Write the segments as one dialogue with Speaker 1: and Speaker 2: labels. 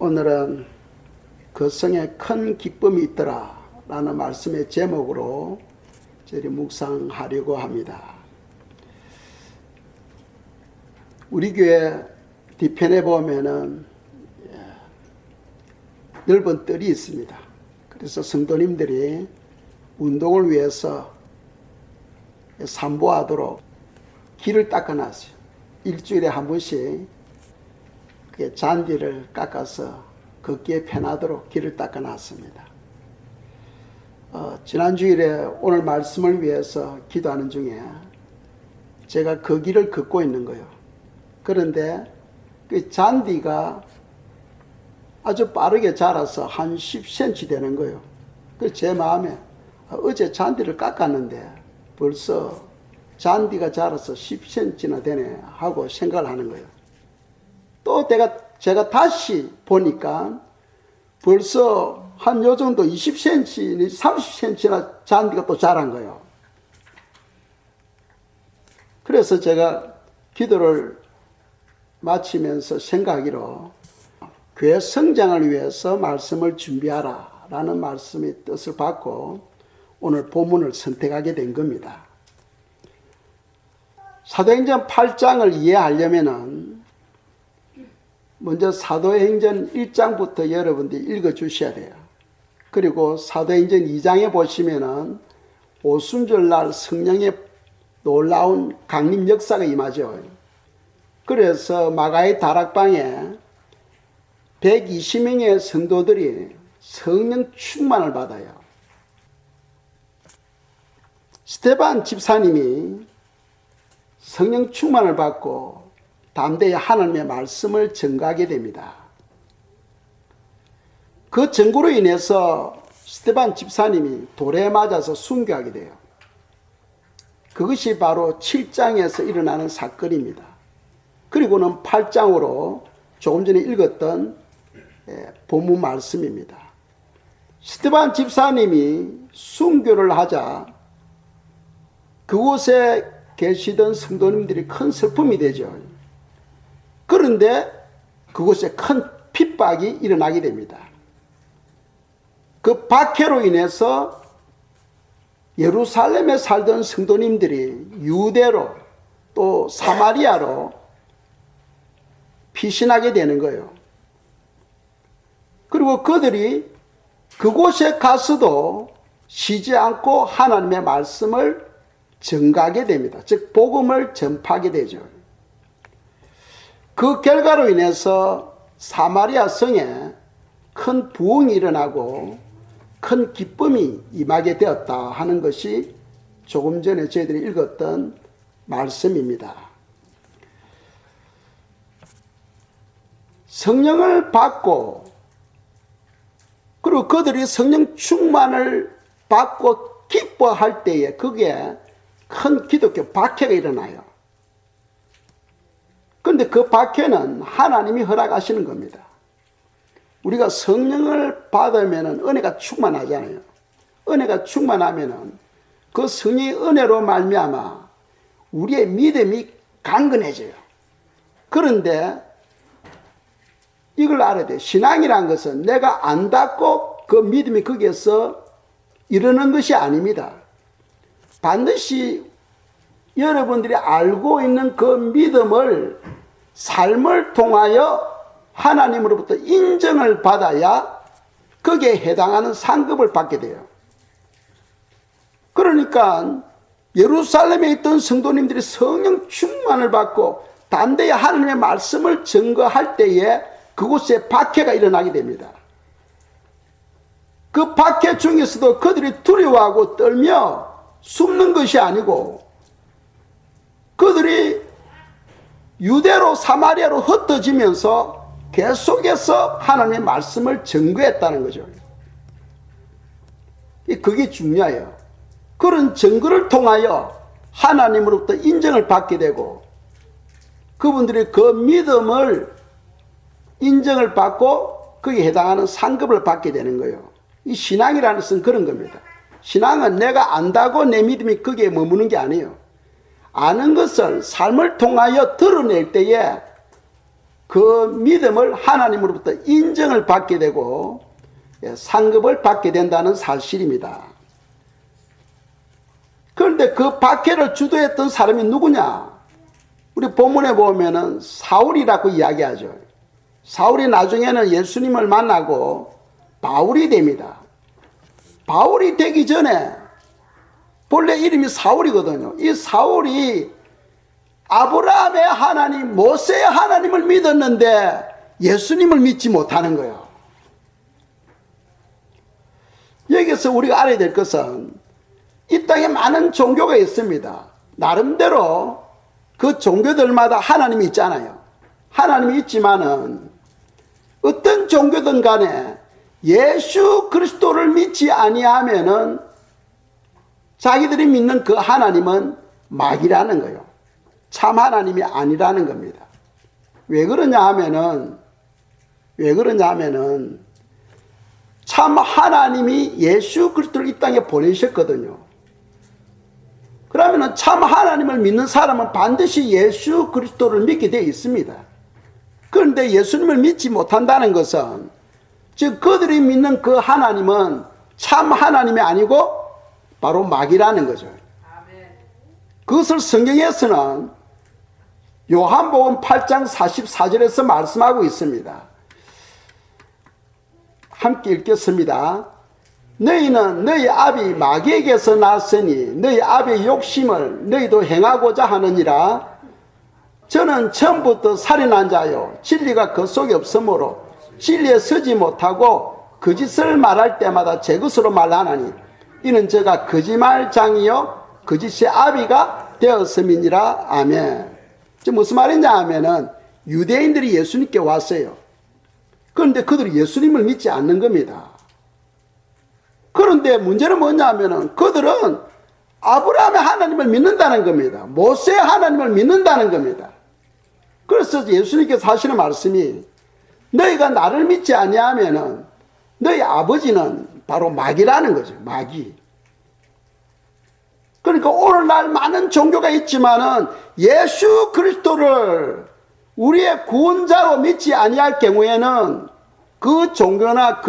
Speaker 1: 오늘은 그 성에 큰 기쁨이 있더라 라는 말씀의 제목으로 저희 묵상하려고 합니다. 우리 교회 뒤편에 보면은 넓은 뜰이 있습니다. 그래서 성도님들이 운동을 위해서 산보하도록 길을 닦아놨어요. 일주일에 한 번씩 잔디를 깎아서 걷기에 편하도록 길을 닦아놨습니다. 지난 주일에 오늘 말씀을 위해서 기도하는 중에 제가 그 길을 걷고 있는 거예요. 그런데 그 잔디가 아주 빠르게 자라서 한 10cm 되는 거예요. 그래서 제 마음에 어제 잔디를 깎았는데 벌써 잔디가 자라서 10cm나 되네 하고 생각을 하는 거예요. 또 제가 다시 보니까 벌써 한 요 정도 20cm, 30cm나 잔디가 또 자란 거예요. 그래서 제가 기도를 마치면서 생각하기로 교회 성장을 위해서 말씀을 준비하라 라는 말씀의 뜻을 받고 오늘 본문을 선택하게 된 겁니다. 사도행전 8장을 이해하려면은 먼저 사도행전 1장부터 여러분들이 읽어 주셔야 돼요. 그리고 사도행전 2장에 보시면은 오순절날 성령의 놀라운 강림 역사가 임하죠. 그래서 마가의 다락방에 120명의 성도들이 성령 충만을 받아요. 스데반 집사님이 성령 충만을 받고 담대히 하나님의 말씀을 전가하게 됩니다. 그 전구로 인해서 스데반 집사님이 돌에 맞아서 순교하게 돼요. 그것이 바로 7장에서 일어나는 사건입니다. 그리고는 8장으로 조금 전에 읽었던 본문 말씀입니다. 스데반 집사님이 순교를 하자 그곳에 계시던 성도님들이 큰 슬픔이 되죠. 그런데 그곳에 큰 핍박이 일어나게 됩니다. 그 박해로 인해서 예루살렘에 살던 성도님들이 유대로 또 사마리아로 피신하게 되는 거예요. 그리고 그들이 그곳에 가서도 쉬지 않고 하나님의 말씀을 전가하게 됩니다. 즉 복음을 전파하게 되죠. 그 결과로 인해서 사마리아 성에 큰 부흥이 일어나고 큰 기쁨이 임하게 되었다 하는 것이 조금 전에 저희들이 읽었던 말씀입니다. 성령을 받고 그리고 그들이 성령 충만을 받고 기뻐할 때에 그게 큰 기독교 박해가 일어나요. 그런데 그 박해는 하나님이 허락하시는 겁니다. 우리가 성령을 받으면 은혜가 충만하잖아요. 은혜가 충만하면 그 성령의 은혜로 말미암아 우리의 믿음이 강건해져요. 그런데 이걸 알아야 돼요. 신앙이란 것은 내가 안닿고 그 믿음이 거기에서 이르는 것이 아닙니다. 반드시 여러분들이 알고 있는 그 믿음을 삶을 통하여 하나님으로부터 인정을 받아야 거기에 해당하는 상급을 받게 돼요. 그러니까 예루살렘에 있던 성도님들이 성령 충만을 받고 담대히 하나님의 말씀을 증거할 때에 그곳에 박해가 일어나게 됩니다. 그 박해 중에서도 그들이 두려워하고 떨며 숨는 것이 아니고 그들이 유대로 사마리아로 흩어지면서 계속해서 하나님의 말씀을 증거했다는 거죠. 그게 중요해요. 그런 증거를 통하여 하나님으로부터 인정을 받게 되고 그분들이 그 믿음을 인정을 받고 거기에 해당하는 상급을 받게 되는 거예요. 이 신앙이라는 것은 그런 겁니다. 신앙은 내가 안다고 내 믿음이 거기에 머무는 게 아니에요. 아는 것을 삶을 통하여 드러낼 때에 그 믿음을 하나님으로부터 인정을 받게 되고 상급을 받게 된다는 사실입니다. 그런데 그 박해를 주도했던 사람이 누구냐? 우리 본문에 보면은 사울이라고 이야기하죠. 사울이 나중에는 예수님을 만나고 바울이 됩니다. 바울이 되기 전에 본래 이름이 사울이거든요. 이 사울이 아브라함의 하나님, 모세의 하나님을 믿었는데 예수님을 믿지 못하는 거예요. 여기서 우리가 알아야 될 것은 이 땅에 많은 종교가 있습니다. 나름대로 그 종교들마다 하나님이 있잖아요. 하나님이 있지만은 어떤 종교든 간에 예수 그리스도를 믿지 아니하면은 자기들이 믿는 그 하나님은 마귀라는 거예요. 참 하나님이 아니라는 겁니다. 왜 그러냐 하면은 참 하나님이 예수 그리스도를 이 땅에 보내셨거든요. 그러면은 참 하나님을 믿는 사람은 반드시 예수 그리스도를 믿게 되어 있습니다. 그런데 예수님을 믿지 못한다는 것은 즉 그들이 믿는 그 하나님은 참 하나님이 아니고 바로 마귀라는 거죠. 그것을 성경에서는 요한복음 8장 44절에서 말씀하고 있습니다. 함께 읽겠습니다. 너희는 너희 아비 마귀에게서 났으니 너희 아비의 욕심을 너희도 행하고자 하느니라. 저는 처음부터 살인한 자요 진리가 그 속에 없으므로 진리에 서지 못하고 거짓을 말할 때마다 제 것으로 말하나니 이는 제가 거짓말장이요 거짓의 아비가 되었음이니라. 아멘. 지금 무슨 말이냐 하면은 유대인들이 예수님께 왔어요. 그런데 그들이 예수님을 믿지 않는 겁니다. 그런데 문제는 뭐냐 하면은 그들은 아브라함의 하나님을 믿는다는 겁니다. 모세의 하나님을 믿는다는 겁니다. 그래서 예수님께서 하시는 말씀이 너희가 나를 믿지 아니하면은 너희 아버지는 바로 마귀라는 거죠. 마귀. 그러니까 오늘날 많은 종교가 있지만은 예수 그리스도를 우리의 구원자로 믿지 아니할 경우에는 그 종교나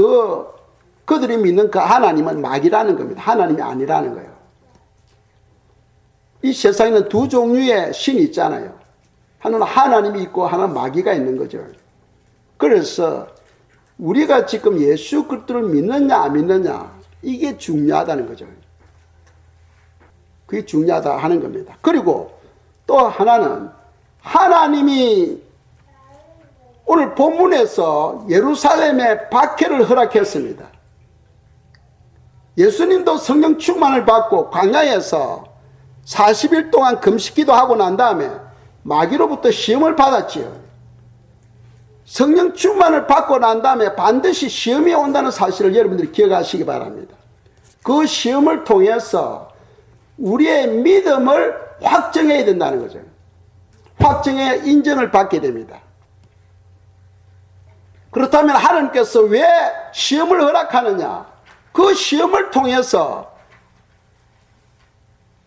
Speaker 1: 그들이 믿는 그 하나님은 마귀라는 겁니다. 하나님이 아니라는 거예요. 이 세상에는 두 종류의 신이 있잖아요. 하나는 하나님이 있고 하나는 마귀가 있는 거죠. 그래서 우리가 지금 예수 그리스도를 믿느냐 안 믿느냐 이게 중요하다는 거죠. 그게 중요하다 하는 겁니다. 그리고 또 하나는 하나님이 오늘 본문에서 예루살렘에 박해를 허락했습니다. 예수님도 성령 충만을 받고 광야에서 40일 동안 금식기도 하고 난 다음에 마귀로부터 시험을 받았지요. 성령 충만을 받고 난 다음에 반드시 시험이 온다는 사실을 여러분들이 기억하시기 바랍니다. 그 시험을 통해서 우리의 믿음을 확정해야 된다는 거죠. 확정해 인정을 받게 됩니다. 그렇다면 하나님께서 왜 시험을 허락하느냐? 그 시험을 통해서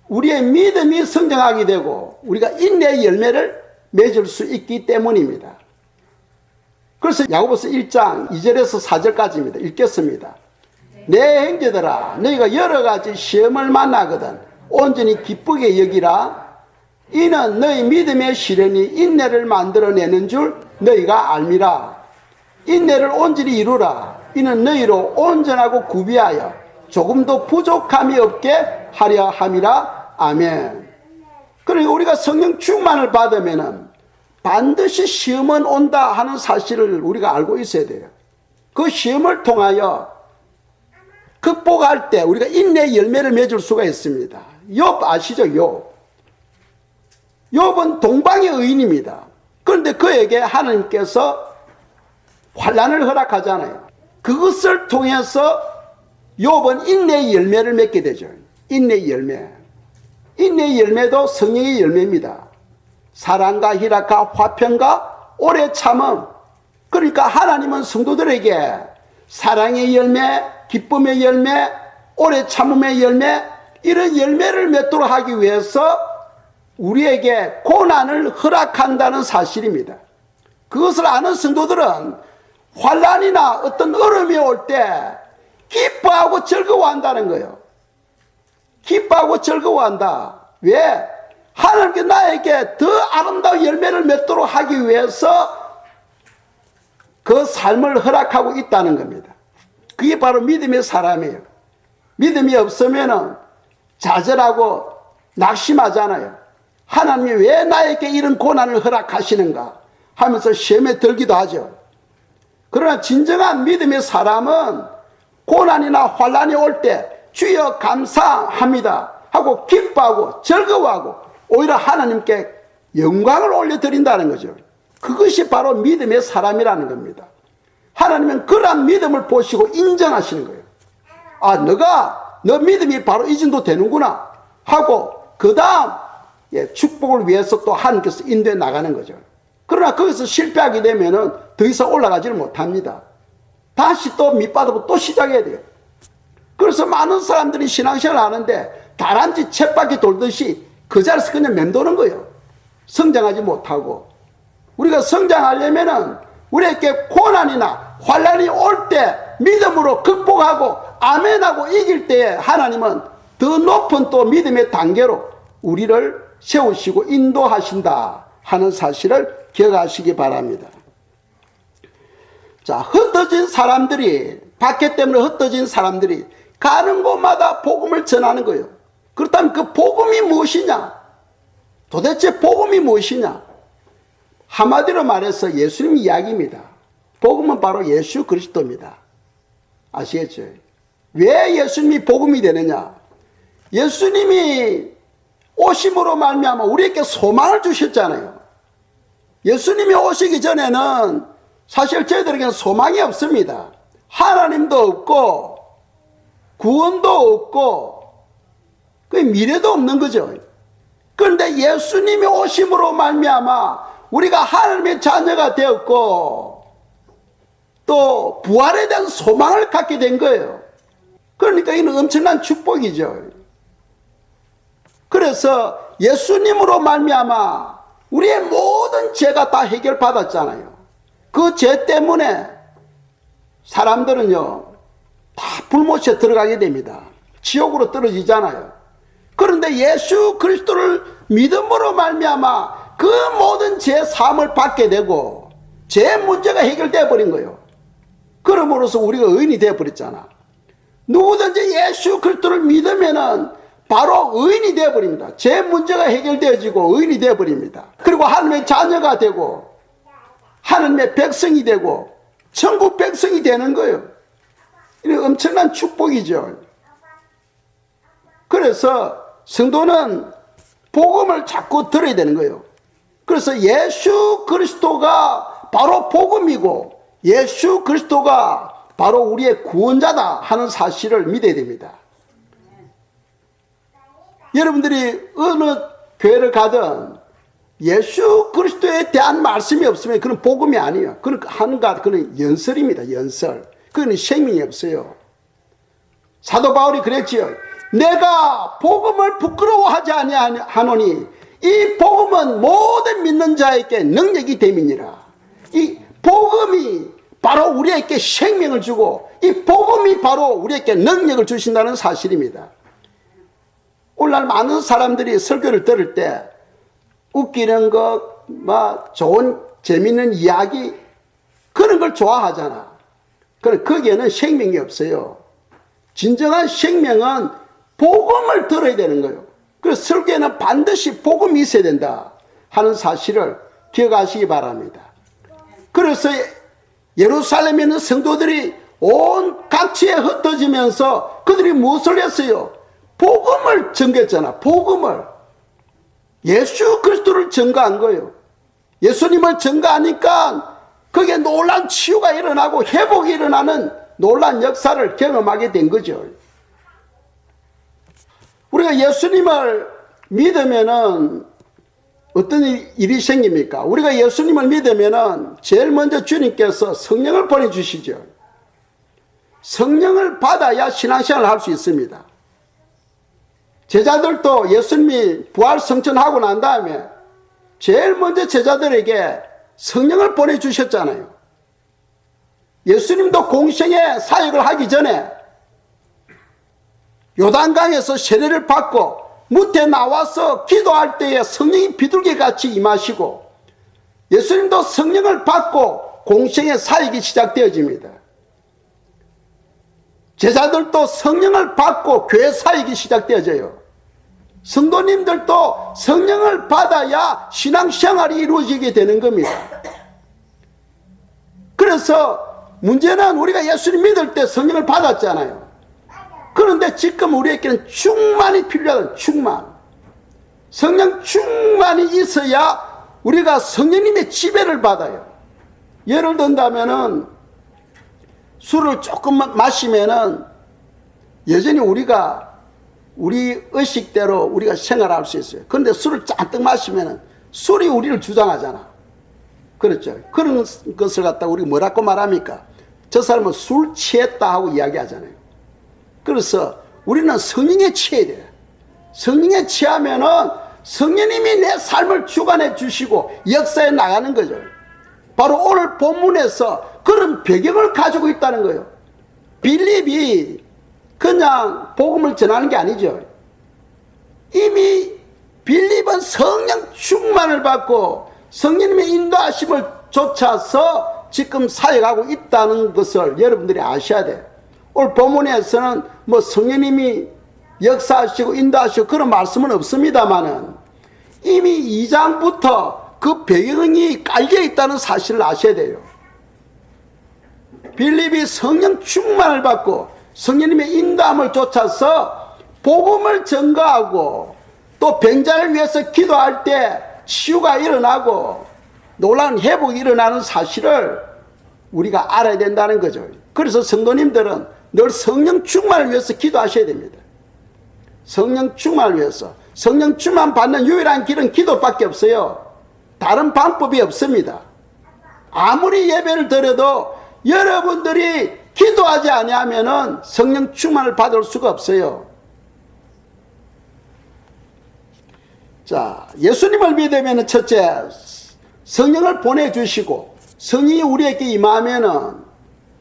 Speaker 1: 우리의 믿음이 성장하게 되고 우리가 인내의 열매를 맺을 수 있기 때문입니다. 그래서 야고보서 1장 2절에서 4절까지입니다. 읽겠습니다. 내 형제들아 너희가 여러 가지 시험을 만나거든 온전히 기쁘게 여기라. 이는 너희 믿음의 시련이 인내를 만들어내는 줄 너희가 알미라. 인내를 온전히 이루라. 이는 너희로 온전하고 구비하여 조금도 부족함이 없게 하려 함이라. 아멘. 그러니까 우리가 성령 충만을 받으면 반드시 시험은 온다 하는 사실을 우리가 알고 있어야 돼요. 그 시험을 통하여 극복할 때 우리가 인내의 열매를 맺을 수가 있습니다. 욥 아시죠? 욥은 동방의 의인입니다. 그런데 그에게 하나님께서 환난을 허락하잖아요. 그것을 통해서 욥은 인내의 열매를 맺게 되죠. 인내의 열매. 인내의 열매도 성령의 열매입니다. 사랑과 희락과 화평과 오래 참음. 그러니까 하나님은 성도들에게 사랑의 열매, 기쁨의 열매, 오래 참음의 열매, 이런 열매를 맺도록 하기 위해서 우리에게 고난을 허락한다는 사실입니다. 그것을 아는 성도들은 환난이나 어떤 어려움이 올 때 기뻐하고 즐거워한다는 거예요. 기뻐하고 즐거워한다. 왜? 하나님께 나에게 더 아름다운 열매를 맺도록 하기 위해서 그 삶을 허락하고 있다는 겁니다. 그게 바로 믿음의 사람이에요. 믿음이 없으면 좌절하고 낙심하잖아요. 하나님이 왜 나에게 이런 고난을 허락하시는가 하면서 시험에 들기도 하죠. 그러나 진정한 믿음의 사람은 고난이나 환난이 올 때 주여 감사합니다 하고 기뻐하고 즐거워하고 오히려 하나님께 영광을 올려드린다는 거죠. 그것이 바로 믿음의 사람이라는 겁니다. 하나님은 그러한 믿음을 보시고 인정하시는 거예요. 아, 너 믿음이 바로 이 정도 되는구나 하고 그 다음 축복을 위해서 또 하나님께서 인도해 나가는 거죠. 그러나 거기서 실패하게 되면은 더 이상 올라가지를 못합니다. 다시 또 밑바닥으로 또 시작해야 돼요. 그래서 많은 사람들이 신앙생활을 하는데 다람쥐 쳇바퀴 돌듯이 그 자리에서 그냥 맴도는 거예요. 성장하지 못하고. 우리가 성장하려면은 우리에게 고난이나 환난이 올 때 믿음으로 극복하고 아멘하고 이길 때에 하나님은 더 높은 또 믿음의 단계로 우리를 세우시고 인도하신다 하는 사실을 기억하시기 바랍니다. 자, 흩어진 사람들이, 박해 때문에 흩어진 사람들이 가는 곳마다 복음을 전하는 거예요. 그렇다면 그 복음이 무엇이냐? 도대체 복음이 무엇이냐? 한마디로 말해서 예수님 이야기입니다. 복음은 바로 예수 그리스도입니다. 아시겠죠? 왜 예수님이 복음이 되느냐? 예수님이 오심으로 말미암아 우리에게 소망을 주셨잖아요. 예수님이 오시기 전에는 사실 저희들에게는 소망이 없습니다. 하나님도 없고 구원도 없고 그 미래도 없는 거죠. 그런데 예수님이 오심으로 말미암아 우리가 하나님의 자녀가 되었고 또 부활에 대한 소망을 갖게 된 거예요. 그러니까 이는 엄청난 축복이죠. 그래서 예수님으로 말미암아 우리의 모든 죄가 다 해결받았잖아요. 그 죄 때문에 사람들은요 다 불못에 들어가게 됩니다. 지옥으로 떨어지잖아요. 그런데 예수 그리스도를 믿음으로 말미암아 그 모든 죄 사함을 받게 되고 죄 문제가 해결되어 버린 거예요. 그럼으로써 우리가 의인이 되어 버렸잖아. 누구든지 예수 그리스도를 믿으면은 바로 의인이 되어 버립니다. 죄 문제가 해결되어지고 의인이 되어 버립니다. 그리고 하나님의 자녀가 되고 하나님의 백성이 되고 천국 백성이 되는 거예요. 이건 엄청난 축복이죠. 그래서 성도는 복음을 자꾸 들어야 되는 거예요. 그래서 예수 그리스도가 바로 복음이고 예수 그리스도가 바로 우리의 구원자다 하는 사실을 믿어야 됩니다. 여러분들이 어느 교회를 가든 예수 그리스도에 대한 말씀이 없으면 그건 복음이 아니에요. 그건 그건 연설입니다. 연설. 그건 생명이 없어요. 사도 바울이 그랬지요. 내가 복음을 부끄러워하지 아니하노니 이 복음은 모든 믿는 자에게 능력이 됨이니라. 이 복음이 바로 우리에게 생명을 주고 이 복음이 바로 우리에게 능력을 주신다는 사실입니다. 오늘날 많은 사람들이 설교를 들을 때 웃기는 것, 좋은 재밌는 이야기 그런 걸 좋아하잖아. 그런데 거기에는 생명이 없어요. 진정한 생명은 복음을 들어야 되는 거예요. 그래서 설교에는 반드시 복음이 있어야 된다 하는 사실을 기억하시기 바랍니다. 그래서 예루살렘에 있는 성도들이 온 각지에 흩어지면서 그들이 무엇을 했어요? 복음을 전개했잖아. 복음을. 예수 그리스도를 전가한 거예요. 예수님을 전가하니까 거기에 놀라운 치유가 일어나고 회복이 일어나는 놀라운 역사를 경험하게 된 거죠. 우리가 예수님을 믿으면은 어떤 일이 생깁니까? 우리가 예수님을 믿으면은 제일 먼저 주님께서 성령을 보내주시죠. 성령을 받아야 신앙생활을 할 수 있습니다. 제자들도 예수님이 부활 성천하고 난 다음에 제일 먼저 제자들에게 성령을 보내주셨잖아요. 예수님도 공생의 사역을 하기 전에 요단강에서 세례를 받고 무태 나와서 기도할 때에 성령이 비둘기같이 임하시고, 예수님도 성령을 받고 공생의 사역이 시작되어집니다. 제자들도 성령을 받고 교회 사역이 시작되어져요. 성도님들도 성령을 받아야 신앙생활이 이루어지게 되는 겁니다. 그래서 문제는 우리가 예수님 믿을 때 성령을 받았잖아요. 그런데 지금 우리에게는 충만이 필요하다. 충만. 성령 충만이 있어야 우리가 성령님의 지배를 받아요. 예를 든다면은 술을 조금만 마시면은 여전히 우리 의식대로 우리가 생활할 수 있어요. 그런데 술을 잔뜩 마시면은 술이 우리를 주장하잖아. 그렇죠. 그런 것을 갖다가 우리가 뭐라고 말합니까? 저 사람은 술 취했다 하고 이야기하잖아요. 그래서 우리는 성령에 취해야 돼요. 성령에 취하면은 성령님이 내 삶을 주관해 주시고 역사에 나가는 거죠. 바로 오늘 본문에서 그런 배경을 가지고 있다는 거예요. 빌립이 그냥 복음을 전하는 게 아니죠. 이미 빌립은 성령 충만을 받고 성령님의 인도하심을 쫓아서 지금 사역하고 있다는 것을 여러분들이 아셔야 돼요. 오늘 본문에서는 뭐 성령님이 역사하시고 인도하시고 그런 말씀은 없습니다만은 이미 2장부터 그 배경이 깔려 있다는 사실을 아셔야 돼요. 빌립이 성령 충만을 받고 성령님의 인도함을 쫓아서 복음을 전가하고 또 병자를 위해서 기도할 때 치유가 일어나고 놀라운 회복이 일어나는 사실을 우리가 알아야 된다는 거죠. 그래서 성도님들은 늘 성령 충만을 위해서 기도하셔야 됩니다. 성령 충만을 위해서. 성령 충만 받는 유일한 길은 기도밖에 없어요. 다른 방법이 없습니다. 아무리 예배를 드려도 여러분들이 기도하지 아니하면은 성령 충만을 받을 수가 없어요. 자, 예수님을 믿으면 첫째, 성령을 보내주시고 성령이 우리에게 임하면은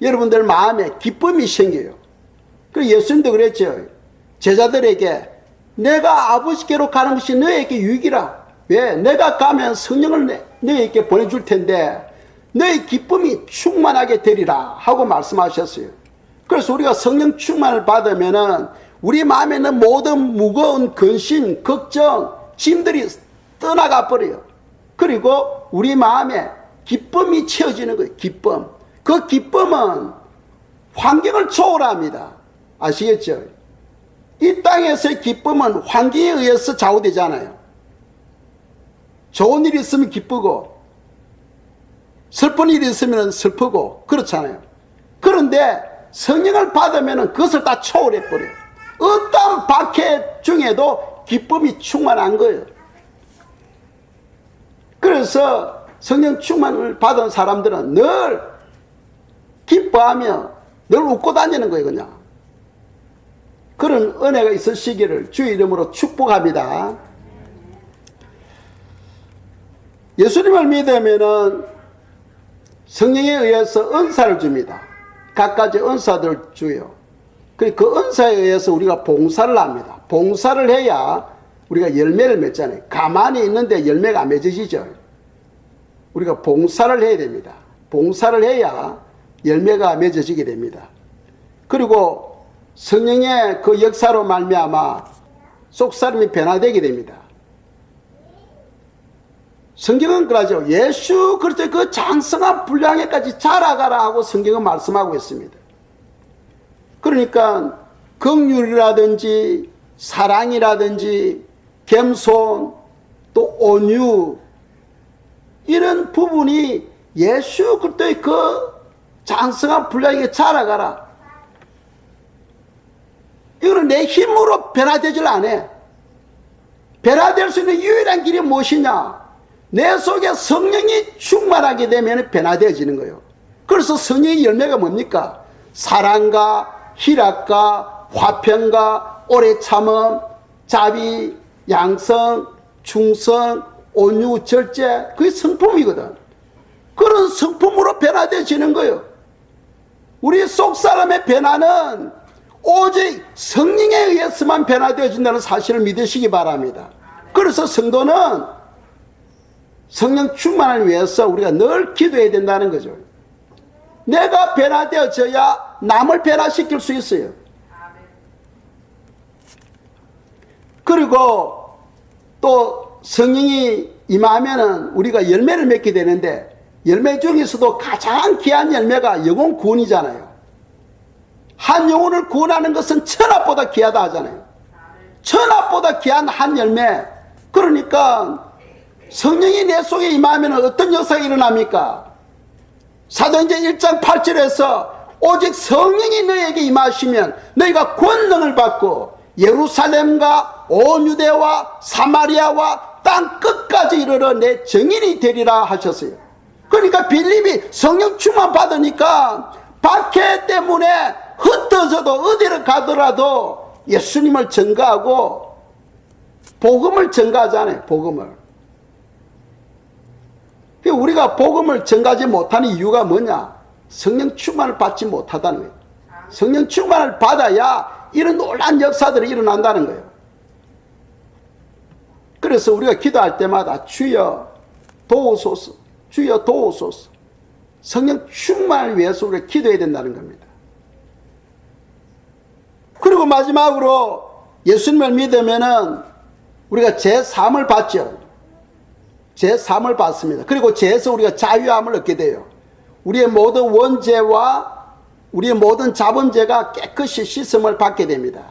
Speaker 1: 여러분들 마음에 기쁨이 생겨요. 그 예수님도 그랬죠. 제자들에게 내가 아버지께로 가는 것이 너에게 유익이라. 왜? 내가 가면 성령을 너에게 보내줄 텐데 너의 기쁨이 충만하게 되리라 하고 말씀하셨어요. 그래서 우리가 성령 충만을 받으면은 우리 마음에 있는 모든 무거운 근심, 걱정, 짐들이 떠나가 버려요. 그리고 우리 마음에 기쁨이 채워지는 거예요. 기쁨. 그 기쁨은 환경을 초월합니다. 아시겠죠? 이 땅에서의 기쁨은 환경에 의해서 좌우되잖아요. 좋은 일이 있으면 기쁘고 슬픈 일이 있으면 슬프고 그렇잖아요. 그런데 성령을 받으면 그것을 다 초월해버려요. 어떤 박해 중에도 기쁨이 충만한 거예요. 그래서 성령 충만을 받은 사람들은 늘 기뻐하며 늘 웃고 다니는 거예요. 그냥 그런 은혜가 있으시기를 주의 이름으로 축복합니다. 예수님을 믿으면은 성령에 의해서 은사를 줍니다. 각가지 은사들 주요. 그 은사에 의해서 우리가 봉사를 합니다. 봉사를 해야 우리가 열매를 맺잖아요. 가만히 있는데 열매가 안 맺어지죠. 우리가 봉사를 해야 됩니다. 봉사를 해야 열매가 맺어지게 됩니다. 그리고 성령의 그 역사로 말미암아 속사람이 변화되게 됩니다. 성경은 그러죠. 예수 그리스도의 그 장성한 분량에까지 자라가라 하고 성경은 말씀하고 있습니다. 그러니까 긍휼이라든지 사랑이라든지 겸손 또 온유 이런 부분이 예수 그리스도의 그 장성한 분량에 자라가라. 이거는 내 힘으로 변화되질 않아. 변화될 수 있는 유일한 길이 무엇이냐? 내 속에 성령이 충만하게 되면 변화되어지는 거예요. 그래서 성령의 열매가 뭡니까? 사랑과 희락과 화평과 오래 참음, 자비, 양성, 충성, 온유, 절제 그게 성품이거든. 그런 성품으로 변화되어지는 거예요. 우리 속 사람의 변화는 오직 성령에 의해서만 변화되어진다는 사실을 믿으시기 바랍니다. 그래서 성도는 성령 충만을 위해서 우리가 늘 기도해야 된다는 거죠. 내가 변화되어져야 남을 변화시킬 수 있어요. 그리고 또 성령이 임하면은 우리가 열매를 맺게 되는데, 열매 중에서도 가장 귀한 열매가 영혼 구원이잖아요. 한 영혼을 구원하는 것은 천합보다 귀하다 하잖아요. 천합보다 귀한 한 열매. 그러니까 성령이 내 속에 임하면 어떤 역사가 일어납니까? 사도행전 1장 8절에서 오직 성령이 너에게 임하시면 너희가 권능을 받고 예루살렘과 온 유대와 사마리아와 땅 끝까지 이르러 내 증인이 되리라 하셨어요. 그러니까 빌립이 성령 충만 받으니까 박해 때문에 흩어져도 어디를 가더라도 예수님을 전가하고 복음을 전가하잖아요. 복음을. 우리가 복음을 전가하지 못하는 이유가 뭐냐? 성령 충만을 받지 못하다는 거예요. 성령 충만을 받아야 이런 놀라운 역사들이 일어난다는 거예요. 그래서 우리가 기도할 때마다 주여 도우소서, 주여 도우소서, 성령 충만을 위해서 우리가 기도해야 된다는 겁니다. 그리고 마지막으로 예수님을 믿으면은 우리가 제3을 받죠. 제3을 받습니다. 그리고 죄에서 우리가 자유함을 얻게 돼요. 우리의 모든 원죄와 우리의 모든 자본죄가 깨끗이 씻음을 받게 됩니다.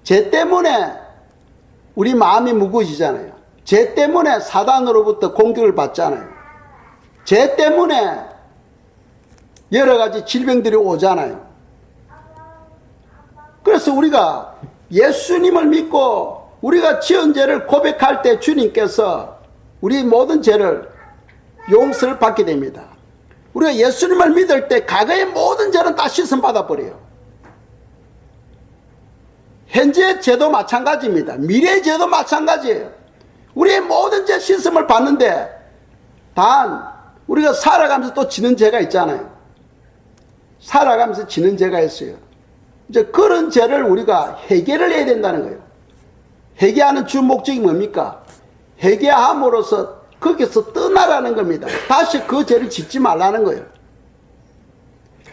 Speaker 1: 죄 때문에 우리 마음이 무거워지잖아요. 죄 때문에 사단으로부터 공격을 받잖아요. 죄 때문에 여러 가지 질병들이 오잖아요. 그래서 우리가 예수님을 믿고 우리가 지은 죄를 고백할 때 주님께서 우리 모든 죄를 용서를 받게 됩니다. 우리가 예수님을 믿을 때 과거의 모든 죄는 다 씻음 받아버려요. 현재의 죄도 마찬가지입니다. 미래의 죄도 마찬가지예요. 우리의 모든 죄 씻음을 받는데 단 우리가 살아가면서 또 지는 죄가 있잖아요. 살아가면서 지는 죄가 있어요. 이제 그런 죄를 우리가 해결을 해야 된다는 거예요. 회개하는 주 목적이 뭡니까? 회개함으로써 거기서 떠나라는 겁니다. 다시 그 죄를 짓지 말라는 거예요.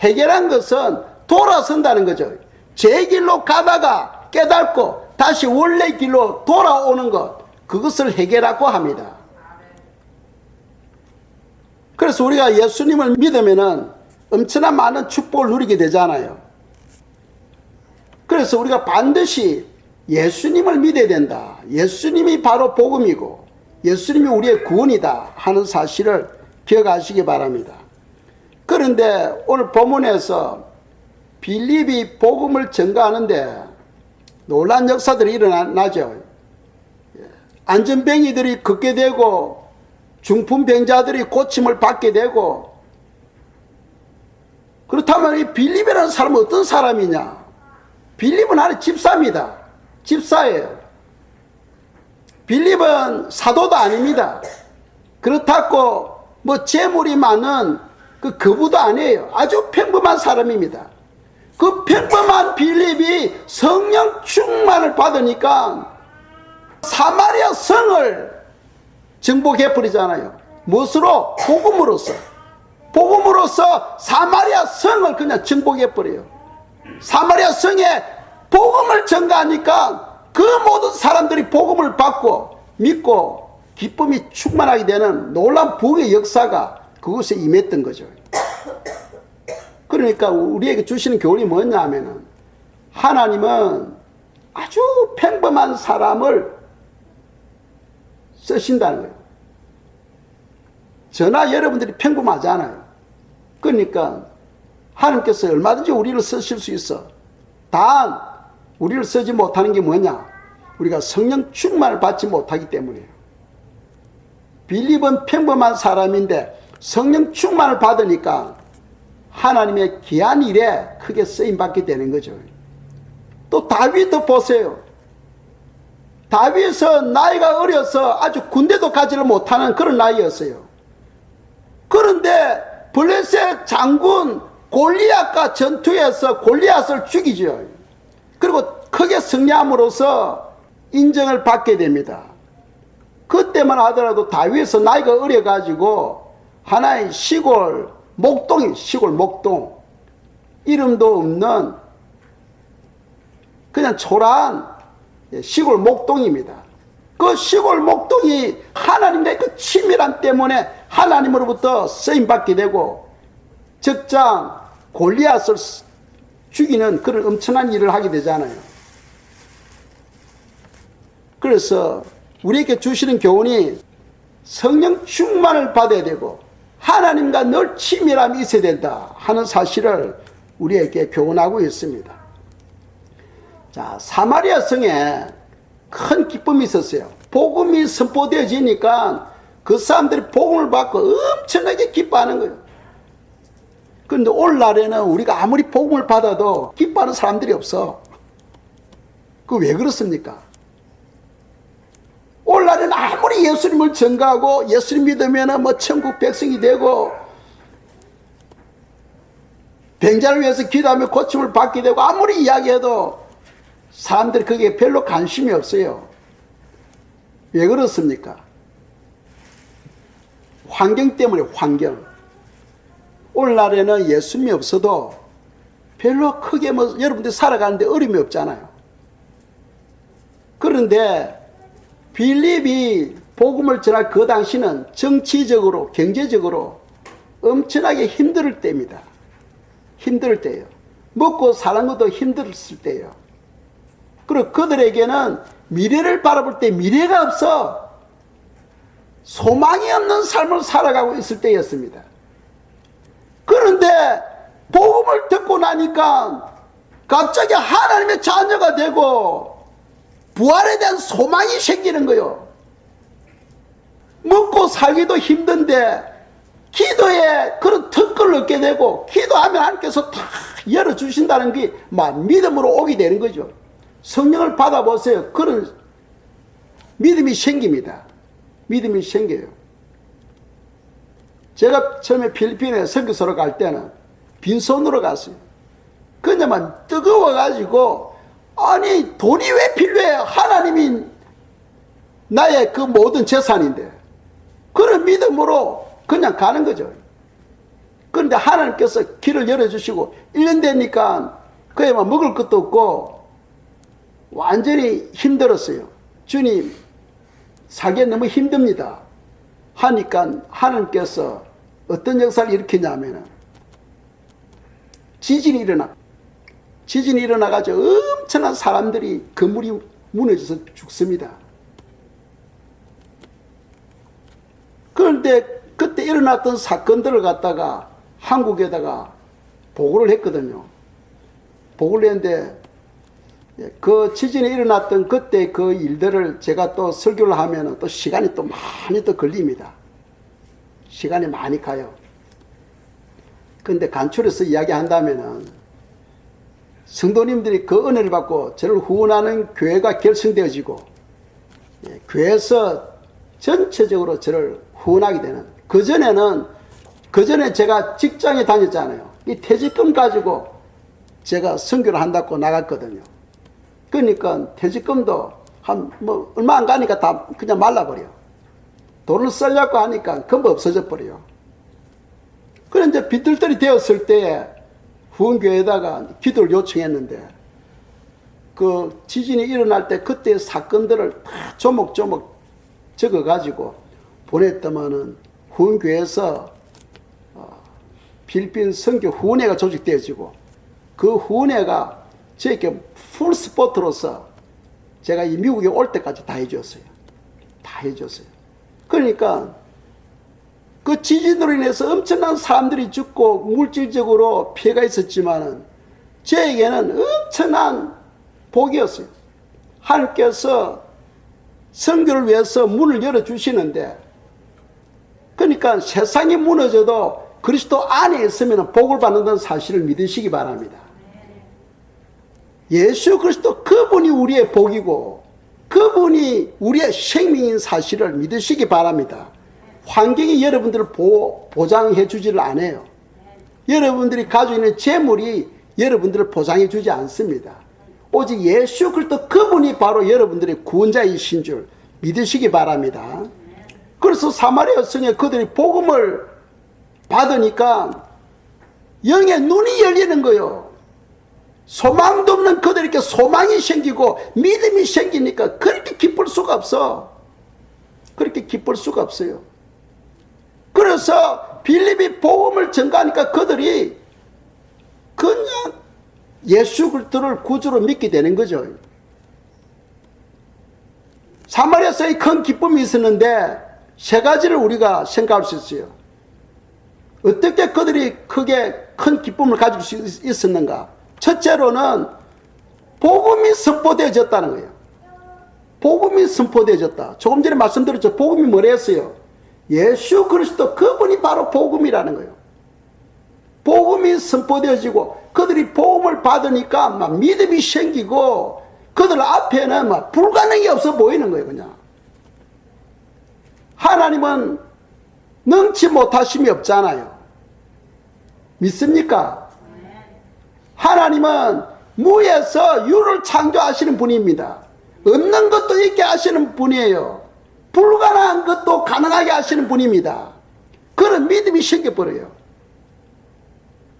Speaker 1: 회개란 것은 돌아선다는 거죠. 제 길로 가다가 깨닫고 다시 원래 길로 돌아오는 것, 그것을 회개라고 합니다. 그래서 우리가 예수님을 믿으면은 엄청난 많은 축복을 누리게 되잖아요. 그래서 우리가 반드시 예수님을 믿어야 된다. 예수님이 바로 복음이고 예수님이 우리의 구원이다 하는 사실을 기억하시기 바랍니다. 그런데 오늘 본문에서 빌립이 복음을 전가하는데 놀라운 역사들이 일어나죠. 안전병이들이 걷게 되고 중풍병자들이 고침을 받게 되고, 그렇다면 이 빌립이라는 사람은 어떤 사람이냐? 빌립은 하나의 집사입니다. 집사예요. 빌립은 사도도 아닙니다. 그렇다고 뭐 재물이 많은 그 거부도 아니에요. 아주 평범한 사람입니다. 그 평범한 빌립이 성령 충만을 받으니까 사마리아 성을 정복해 버리잖아요. 무엇으로? 복음으로써. 복음으로써 사마리아 성을 그냥 정복해 버려요. 사마리아 성에 복음을 전가하니까 그 모든 사람들이 복음을 받고 믿고 기쁨이 충만하게 되는 놀라운 부흥의 역사가 그곳에 임했던 거죠. 그러니까 우리에게 주시는 교훈이 뭐냐 하면은, 하나님은 아주 평범한 사람을 쓰신다는 거예요. 저나 여러분들이 평범하잖아요. 그러니까 하나님께서 얼마든지 우리를 쓰실 수 있어. 단 우리를 쓰지 못하는 게 뭐냐? 우리가 성령 충만을 받지 못하기 때문이에요. 빌립은 평범한 사람인데 성령 충만을 받으니까 하나님의 귀한 일에 크게 쓰임받게 되는 거죠. 또 다윗도 보세요. 다윗은 나이가 어려서 아주 군대도 가지를 못하는 그런 나이였어요. 그런데 블레셋 장군 골리앗과 전투에서 골리앗을 죽이죠. 그리고 크게 승리함으로써 인정을 받게 됩니다. 그때만 하더라도 다윗은 나이가 어려가지고 하나의 시골 목동이 시골 목동, 이름도 없는 그냥 초라한 시골 목동입니다. 그 시골 목동이 하나님의 그 치밀함 때문에 하나님으로부터 쓰임받게 되고 적장 골리앗을 죽이는 그런 엄청난 일을 하게 되잖아요. 그래서 우리에게 주시는 교훈이 성령 충만을 받아야 되고 하나님과 늘 친밀함이 있어야 된다 하는 사실을 우리에게 교훈하고 있습니다. 자, 사마리아 성에 큰 기쁨이 있었어요. 복음이 선포되어지니까 그 사람들이 복음을 받고 엄청나게 기뻐하는 거예요. 그런데 오늘날에는 우리가 아무리 복음을 받아도 기뻐하는 사람들이 없어. 그 왜 그렇습니까? 오늘날에는 아무리 예수님을 전가하고 예수님 믿으면 뭐 천국 백성이 되고 병자를 위해서 기도하며 고침을 받게 되고 아무리 이야기해도 사람들이 거기에 별로 관심이 없어요. 왜 그렇습니까? 환경 때문에 환경. 오늘날에는 예수님이 없어도 별로 크게 뭐 여러분들이 살아가는데 어려움이 없잖아요. 그런데 빌립이 복음을 전할 그 당시는 정치적으로 경제적으로 엄청나게 힘들 때입니다. 힘들 때예요. 먹고 사는 것도 힘들었을 때예요. 그리고 그들에게는 미래를 바라볼 때 미래가 없어 소망이 없는 삶을 살아가고 있을 때였습니다. 그런데 복음을 듣고 나니까 갑자기 하나님의 자녀가 되고 부활에 대한 소망이 생기는 거예요. 먹고 살기도 힘든데 기도에 그런 특권을 얻게 되고 기도하면 하나님께서 다 열어주신다는 게 막 믿음으로 오게 되는 거죠. 성령을 받아보세요. 그런 믿음이 생깁니다. 믿음이 생겨요. 제가 처음에 필리핀에 선교소로 갈 때는 빈손으로 갔어요. 그냥 뜨거워가지고 아니 돈이 왜 필요해? 하나님이 나의 그 모든 재산인데 그런 믿음으로 그냥 가는 거죠. 그런데 하나님께서 길을 열어주시고 1년 되니까 그에만 먹을 것도 없고 완전히 힘들었어요. 주님 살기 너무 힘듭니다 하니까 하나님께서 어떤 역사를 일으키냐면 지진이 일어나가지고 엄청난 사람들이 건물이 무너져서 죽습니다. 그런데 그때 일어났던 사건들을 갖다가 한국에다가 보고를 했거든요. 보고를 했는데 그 지진이 일어났던 그때 그 일들을 제가 또 설교를 하면 또 시간이 또 많이 또 걸립니다. 시간이 많이 가요. 그런데 간추려서 이야기한다면은 성도님들이 그 은혜를 받고 저를 후원하는 교회가 결성되어지고 교회에서 전체적으로 저를 후원하게 되는 그전에 제가 직장에 다녔잖아요. 이 퇴직금 가지고 제가 선교를 한다고 나갔거든요. 그러니까 퇴직금도 뭐 얼마 안 가니까 다 그냥 말라버려. 돈을 쓰려고 하니까 금방 없어져 버려요. 그런데 빈털털이 되었을 때 후원교회에다가 기도를 요청했는데 그 지진이 일어날 때 그때 사건들을 다 조목조목 적어가지고 보냈더만은 후원교회에서 필리핀 선교 후원회가 조직되어지고 그 후원회가 저에게 풀스포트로서 제가 이 미국에 올 때까지 다 해줬어요. 다 해줬어요. 그러니까 그 지진으로 인해서 엄청난 사람들이 죽고 물질적으로 피해가 있었지만은 저에게는 엄청난 복이었어요. 하나님께서 선교를 위해서 문을 열어주시는데 그러니까 세상이 무너져도 그리스도 안에 있으면 복을 받는다는 사실을 믿으시기 바랍니다. 예수 그리스도 그분이 우리의 복이고 그분이 우리의 생명인 사실을 믿으시기 바랍니다. 환경이 여러분들을 보장해 주지를 않아요. 여러분들이 가지고 있는 재물이 여러분들을 보장해 주지 않습니다. 오직 예수 그리스도 그분이 바로 여러분들의 구원자이신 줄 믿으시기 바랍니다. 그래서 사마리아 성에 그들이 복음을 받으니까 영의 눈이 열리는 거예요. 소망도 없는 그들에게 소망이 생기고 믿음이 생기니까 그렇게 기쁠 수가 없어. 그렇게 기쁠 수가 없어요. 그래서 빌립이 복음을 전가하니까 그들이 그냥 예수 그리스도를 구주로 믿게 되는 거죠. 사마리아서에 큰 기쁨이 있었는데 세 가지를 우리가 생각할 수 있어요. 어떻게 그들이 크게 큰 기쁨을 가질 수 있었는가? 첫째로는 복음이 선포되어졌다는 거예요. 복음이 선포되어졌다. 조금 전에 말씀드렸죠. 복음이 뭐랬어요? 예수 그리스도 그분이 바로 복음이라는 거예요. 복음이 선포되어지고 그들이 복음을 받으니까 막 믿음이 생기고 그들 앞에는 막 불가능이 없어 보이는 거예요. 그냥 하나님은 능치 못하심이 없잖아요. 믿습니까? 하나님은 무에서 유를 창조하시는 분입니다. 없는 것도 있게 하시는 분이에요. 불가능한 것도 가능하게 하시는 분입니다. 그런 믿음이 생겨버려요.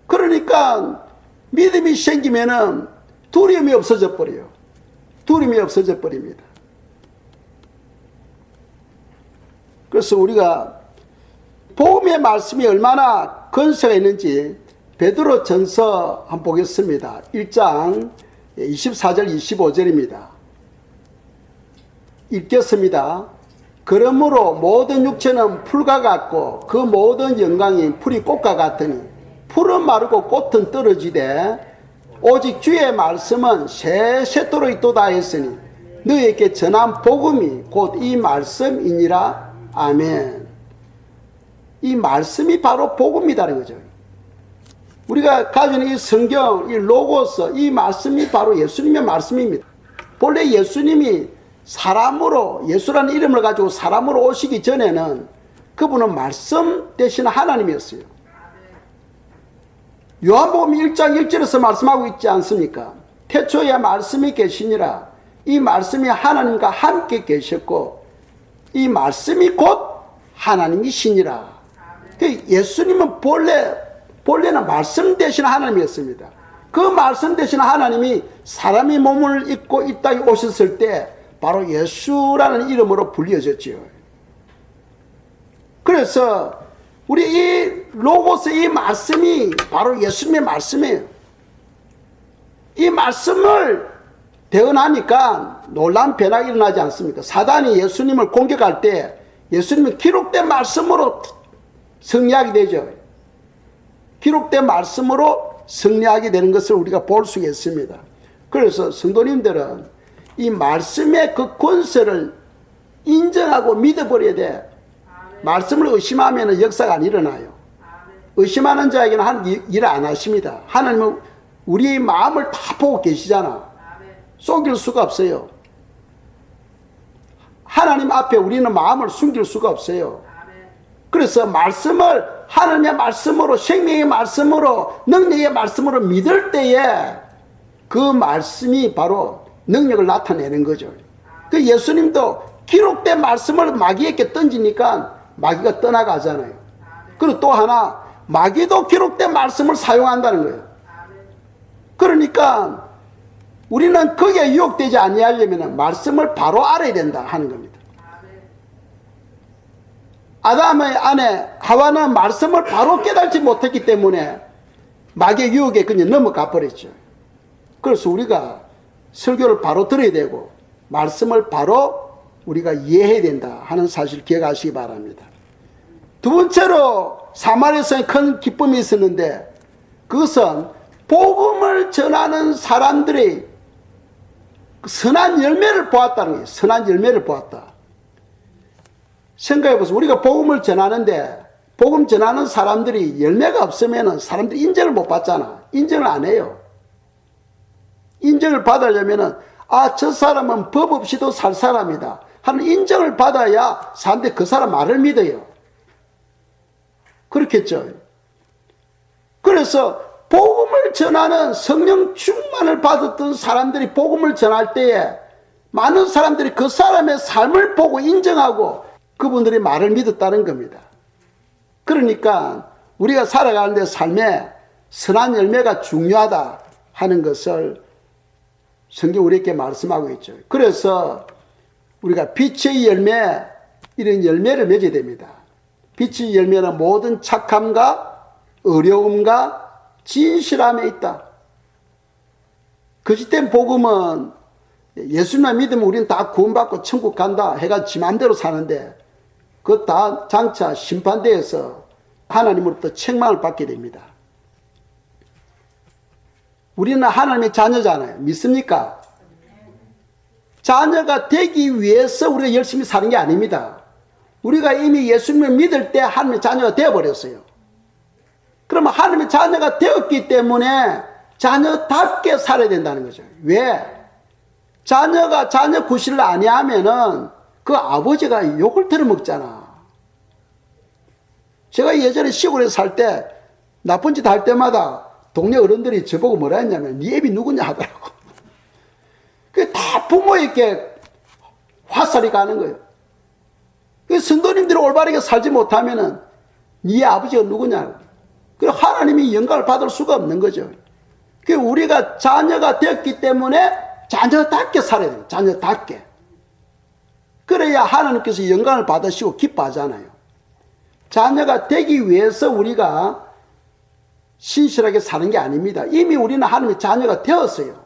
Speaker 1: 그러니까 믿음이 생기면은 두려움이 없어져 버려요. 두려움이 없어져 버립니다. 그래서 우리가 복음의 말씀이 얼마나 권세가 있는지 베드로 전서 한번 보겠습니다. 1장 24절 25절입니다. 읽겠습니다. 그러므로 모든 육체는 풀과 같고 그 모든 영광이 풀이 꽃과 같으니 풀은 마르고 꽃은 떨어지되 오직 주의 말씀은 세세토록 있도다 했으니 너에게 전한 복음이 곧 이 말씀이니라. 아멘. 이 말씀이 바로 복음이라는 거죠. 우리가 가지고 있는 이 성경, 이 로고스, 이 말씀이 바로 예수님의 말씀입니다. 본래 예수님이 사람으로, 예수라는 이름을 가지고 사람으로 오시기 전에는 그분은 말씀 대신 하나님이었어요. 요한복음 1장 1절에서 말씀하고 있지 않습니까? 태초에 말씀이 계시니라. 이 말씀이 하나님과 함께 계셨고 이 말씀이 곧 하나님이시니라. 예수님은 본래는 말씀 대신 하나님이었습니다. 그 말씀 대신 하나님이 사람이 몸을 입고 이 땅에 오셨을 때 바로 예수라는 이름으로 불려졌지요. 그래서 우리 이 로고스 이 말씀이 바로 예수님의 말씀이에요. 이 말씀을 대언하니까 놀라운 변화가 일어나지 않습니까? 사단이 예수님을 공격할 때 예수님은 기록된 말씀으로 승리하게 되죠. 기록된 말씀으로 승리하게 되는 것을 우리가 볼 수 있습니다. 그래서 성도님들은 이 말씀의 그 권세를 인정하고 믿어버려야 돼. 말씀을 의심하면 역사가 안 일어나요. 의심하는 자에게는 하나님 일 안 하십니다. 하나님은 우리의 마음을 다 보고 계시잖아. 속일 수가 없어요. 하나님 앞에 우리는 마음을 숨길 수가 없어요. 그래서 말씀을 하나님의 말씀으로, 생명의 말씀으로, 능력의 말씀으로 믿을 때에 그 말씀이 바로 능력을 나타내는 거죠. 그 예수님도 기록된 말씀을 마귀에게 던지니까 마귀가 떠나가잖아요. 그리고 또 하나, 마귀도 기록된 말씀을 사용한다는 거예요. 그러니까 우리는 거기에 유혹되지 아니하려면 말씀을 바로 알아야 된다 하는 겁니다. 아담의 아내 하와는 말씀을 바로 깨달지 못했기 때문에 마귀의 유혹에 그냥 넘어가 버렸죠. 그래서 우리가 설교를 바로 들어야 되고 말씀을 바로 우리가 이해해야 된다 하는 사실을 기억하시기 바랍니다. 두 번째로 사마리아성에 큰 기쁨이 있었는데 그것은 복음을 전하는 사람들이 선한 열매를 보았다는 거예요. 선한 열매를 보았다. 생각해보세요. 우리가 복음을 전하는데 복음 전하는 사람들이 열매가 없으면 사람들이 인정을 못 받잖아. 인정을 안 해요. 인정을 받으려면 아, 저 사람은 법 없이도 살 사람이다 하는 인정을 받아야 사람들이 그 사람 말을 믿어요. 그렇겠죠. 그래서 복음을 전하는 성령 충만을 받았던 사람들이 복음을 전할 때에 많은 사람들이 그 사람의 삶을 보고 인정하고 그분들이 말을 믿었다는 겁니다. 그러니까 우리가 살아가는데 삶에 선한 열매가 중요하다 하는 것을 성경 우리에게 말씀하고 있죠. 그래서 우리가 빛의 열매, 이런 열매를 맺어야 됩니다. 빛의 열매는 모든 착함과 어려움과 진실함에 있다. 거짓된 복음은 예수님만 믿으면 우리는 다 구원받고 천국 간다 해가 지 맘대로 사는데 그 다 장차 심판대에서 하나님으로부터 책망을 받게 됩니다. 우리는 하나님의 자녀잖아요. 믿습니까? 자녀가 되기 위해서 우리가 열심히 사는 게 아닙니다. 우리가 이미 예수님을 믿을 때 하나님의 자녀가 되어버렸어요. 그러면 하나님의 자녀가 되었기 때문에 자녀답게 살아야 된다는 거죠. 왜? 자녀가 자녀 구실을 아니하면은 그 아버지가 욕을 들어먹잖아. 제가 예전에 시골에 살 때 나쁜 짓 할 때마다 동네 어른들이 저보고 뭐라 했냐면 네 애비 누구냐 하더라고. 그게 다 부모에게 화살이 가는 거예요. 그 성도님들이 올바르게 살지 못하면은 네 아버지가 누구냐고. 그리고 하나님이 영광을 받을 수가 없는 거죠. 그 우리가 자녀가 되었기 때문에 자녀답게 살아야 돼요. 자녀답게. 그래야 하나님께서 영광을 받으시고 기뻐하잖아요. 자녀가 되기 위해서 우리가 신실하게 사는 게 아닙니다. 이미 우리는 하나님의 자녀가 되었어요.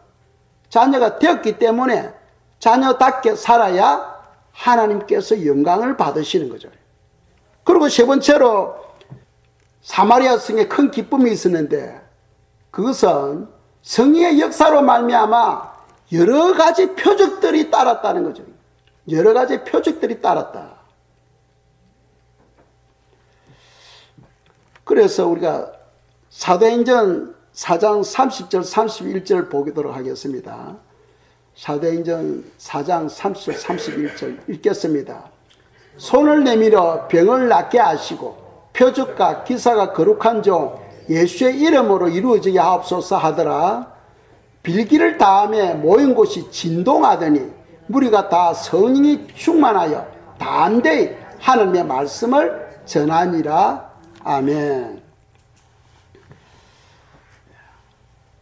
Speaker 1: 자녀가 되었기 때문에 자녀답게 살아야 하나님께서 영광을 받으시는 거죠. 그리고 세 번째로 사마리아 성에 큰 기쁨이 있었는데 그것은 성령의 역사로 말미암아 여러 가지 표적들이 따랐다는 거죠. 여러 가지 표적들이 따랐다. 그래서 우리가 사도행전 4장 30절 31절 보도록 하겠습니다. 사도행전 4장 30절 31절 읽겠습니다. 손을 내밀어 병을 낫게 하시고 표적과 기사가 거룩한 종 예수의 이름으로 이루어지게 하옵소서 하더라. 빌기를 다음에 모인 곳이 진동하더니 무리가 다 성령이 충만하여 담대히 하나님의 말씀을 전하니라. 아멘.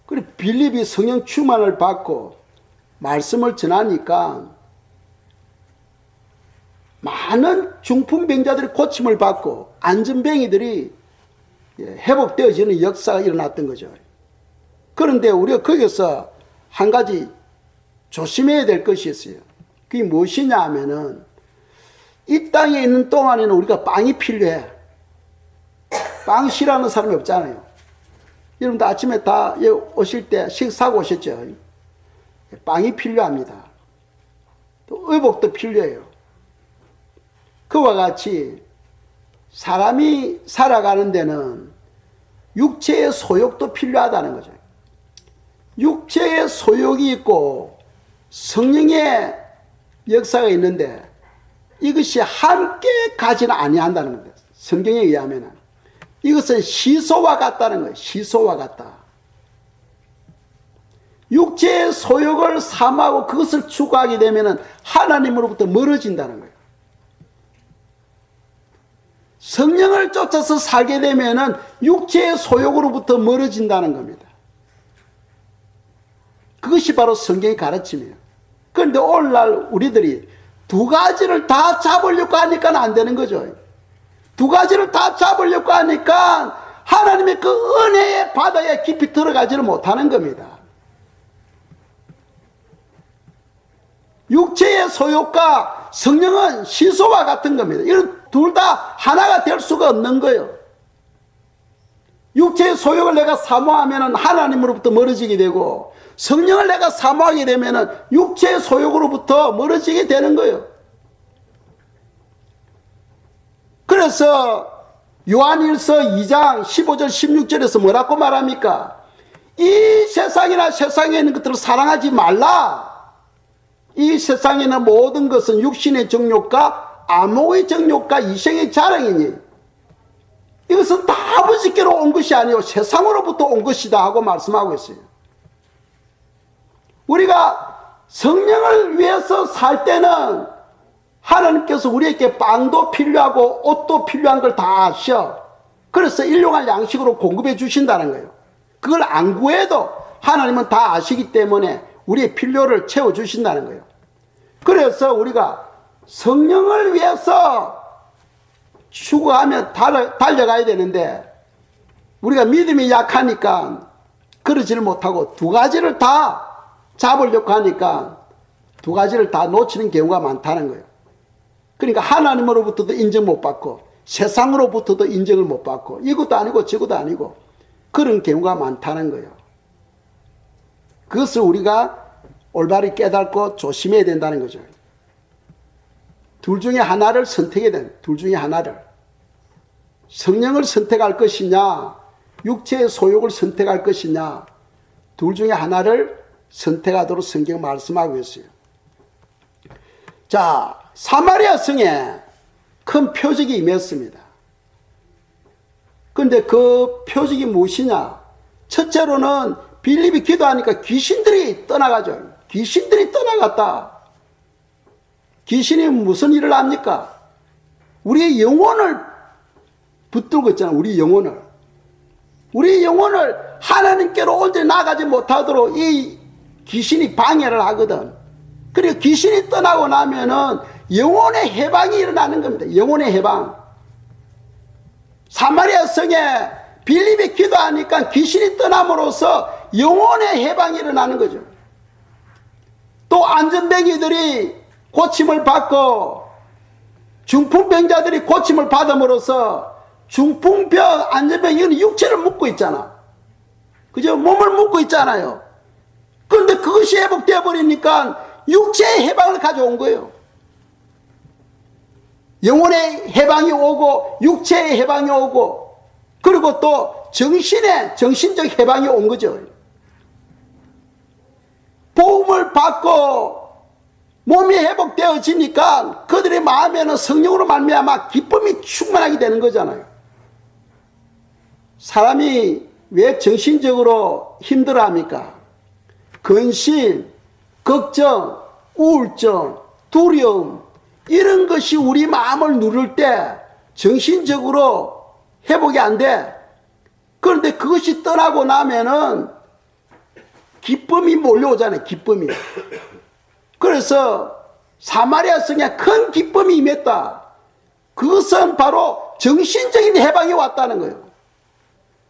Speaker 1: 그리고 빌립이 성령 충만을 받고 말씀을 전하니까 많은 중풍병자들이 고침을 받고 안전병이들이 회복되어지는 역사가 일어났던 거죠. 그런데 우리가 거기서 한 가지 조심해야 될 것이 있어요. 그게 무엇이냐 하면은 이 땅에 있는 동안에는 우리가 빵이 필요해. 빵 싫어하는 사람이 없잖아요. 여러분들 아침에 다 오실 때 식사하고 오셨죠? 빵이 필요합니다. 또 의복도 필요해요. 그와 같이 사람이 살아가는 데는 육체의 소욕도 필요하다는 거죠. 육체의 소욕이 있고 성령의 역사가 있는데 이것이 함께 가지는 아니한다는 겁니다. 성경에 의하면 이것은 시소와 같다는 거예요. 시소와 같다. 육체의 소욕을 삼하고 그것을 추구하게 되면 하나님으로부터 멀어진다는 거예요. 성령을 쫓아서 살게 되면 육체의 소욕으로부터 멀어진다는 겁니다. 그것이 바로 성경의 가르침이에요. 그런데 오늘날 우리들이 두 가지를 다 잡으려고 하니까 안 되는 거죠. 두 가지를 다 잡으려고 하니까 하나님의 그 은혜의 바다에 깊이 들어가지를 못하는 겁니다. 육체의 소욕과 성령은 시소와 같은 겁니다. 이런 둘 다 하나가 될 수가 없는 거예요. 육체의 소욕을 내가 사모하면 하나님으로부터 멀어지게 되고 성령을 내가 사모하게 되면 육체의 소욕으로부터 멀어지게 되는 거예요. 그래서 요한일서 2장 15절 16절에서 뭐라고 말합니까? 이 세상이나 세상에 있는 것들을 사랑하지 말라. 이 세상에 있는 모든 것은 육신의 정욕과 암호의 정욕과 이생의 자랑이니 이것은 다 아버지께로 온 것이 아니요 세상으로부터 온 것이다 하고 말씀하고 있어요. 우리가 성령을 위해서 살 때는 하나님께서 우리에게 빵도 필요하고 옷도 필요한 걸 다 아셔. 그래서 일용할 양식으로 공급해 주신다는 거예요. 그걸 안 구해도 하나님은 다 아시기 때문에 우리의 필요를 채워주신다는 거예요. 그래서 우리가 성령을 위해서 추구하며 달려가야 되는데 우리가 믿음이 약하니까 그러지를 못하고 두 가지를 다 잡으려고 하니까 두 가지를 다 놓치는 경우가 많다는 거예요. 그러니까 하나님으로부터도 인정 못 받고 세상으로부터도 인정을 못 받고 이것도 아니고 저것도 아니고 그런 경우가 많다는 거예요. 그것을 우리가 올바르게 깨닫고 조심해야 된다는 거죠. 둘 중에 하나를 선택해야 된다. 둘 중에 하나를. 성령을 선택할 것이냐 육체의 소욕을 선택할 것이냐 둘 중에 하나를 선택하도록 성경 말씀하고 있어요. 자, 사마리아 성에 큰 표적이 임했습니다. 그런데 그 표적이 무엇이냐? 첫째로는 빌립이 기도하니까 귀신들이 떠나가죠. 귀신들이 떠나갔다. 귀신이 무슨 일을 합니까? 우리의 영혼을 붙들고 있잖아요. 우리 영혼을. 우리 영혼을 하나님께로 온전히 나가지 못하도록 이 귀신이 방해를 하거든. 그리고 귀신이 떠나고 나면은 영혼의 해방이 일어나는 겁니다. 영혼의 해방. 사마리아 성에 빌립이 기도하니까 귀신이 떠남으로써 영혼의 해방이 일어나는 거죠. 또 안전뱅이들이 고침을 받고 중풍병자들이 고침을 받음으로써 중풍병, 안전병 이건 육체를 묶고 있잖아. 그죠? 몸을 묶고 있잖아요. 그런데 그것이 회복되어 버리니까 육체의 해방을 가져온 거예요. 영혼의 해방이 오고 육체의 해방이 오고 그리고 또 정신적 해방이 온 거죠. 복음을 받고 몸이 회복되어지니까 그들의 마음에는 성령으로 말미암아 기쁨이 충만하게 되는 거잖아요. 사람이 왜 정신적으로 힘들어합니까? 근심, 걱정, 우울증, 두려움 이런 것이 우리 마음을 누를 때 정신적으로 회복이 안 돼. 그런데 그것이 떠나고 나면은 기쁨이 몰려오잖아요. 기쁨이. 그래서 사마리아 성에 큰 기쁨이 임했다. 그것은 바로 정신적인 해방이 왔다는 거예요.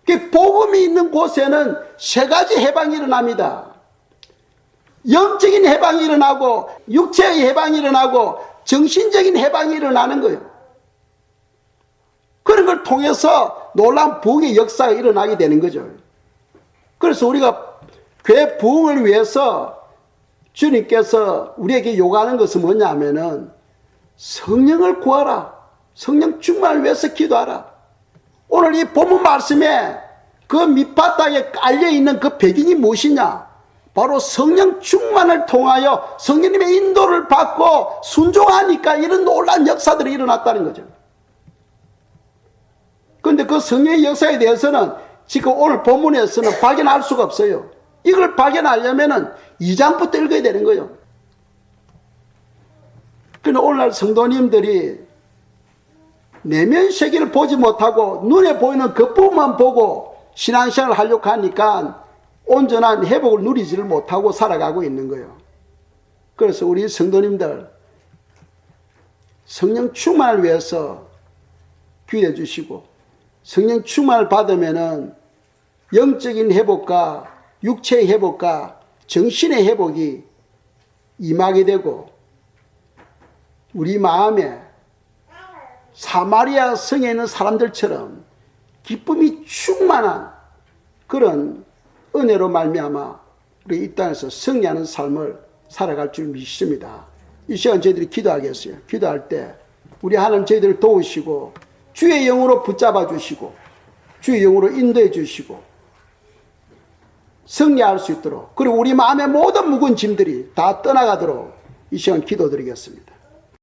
Speaker 1: 그 복음이 있는 곳에는 세 가지 해방이 일어납니다. 영적인 해방이 일어나고 육체의 해방이 일어나고 정신적인 해방이 일어나는 거예요. 그런 걸 통해서 놀라운 부흥의 역사가 일어나게 되는 거죠. 그래서 우리가 교회 부흥을 위해서 주님께서 우리에게 요구하는 것은 뭐냐 하면은 성령을 구하라. 성령 충만을 위해서 기도하라. 오늘 이 본문 말씀에 그 밑바닥에 깔려있는 그 배경이 무엇이냐? 바로 성령 충만을 통하여 성령님의 인도를 받고 순종하니까 이런 놀라운 역사들이 일어났다는 거죠. 그런데 그 성령의 역사에 대해서는 지금 오늘 본문에서는 발견할 수가 없어요. 이걸 발견하려면 2장부터 읽어야 되는 거예요. 그런데 오늘날 성도님들이 내면 세계를 보지 못하고 눈에 보이는 겉부분만 보고 신앙생활을 하려고 하니까 온전한 회복을 누리지를 못하고 살아가고 있는 거예요. 그래서 우리 성도님들 성령 충만을 위해서 기도해 주시고 성령 충만을 받으면은 영적인 회복과 육체의 회복과 정신의 회복이 임하게 되고 우리 마음에 사마리아 성에 있는 사람들처럼 기쁨이 충만한 그런 은혜로 말미암아 우리 이 땅에서 승리하는 삶을 살아갈 줄 믿습니다. 이 시간 저희들이 기도하겠어요. 기도할 때 우리 하나님 저희들을 도우시고 주의 영으로 붙잡아 주시고 주의 영으로 인도해 주시고 승리할 수 있도록 그리고 우리 마음의 모든 묵은 짐들이 다 떠나가도록 이 시간 기도드리겠습니다.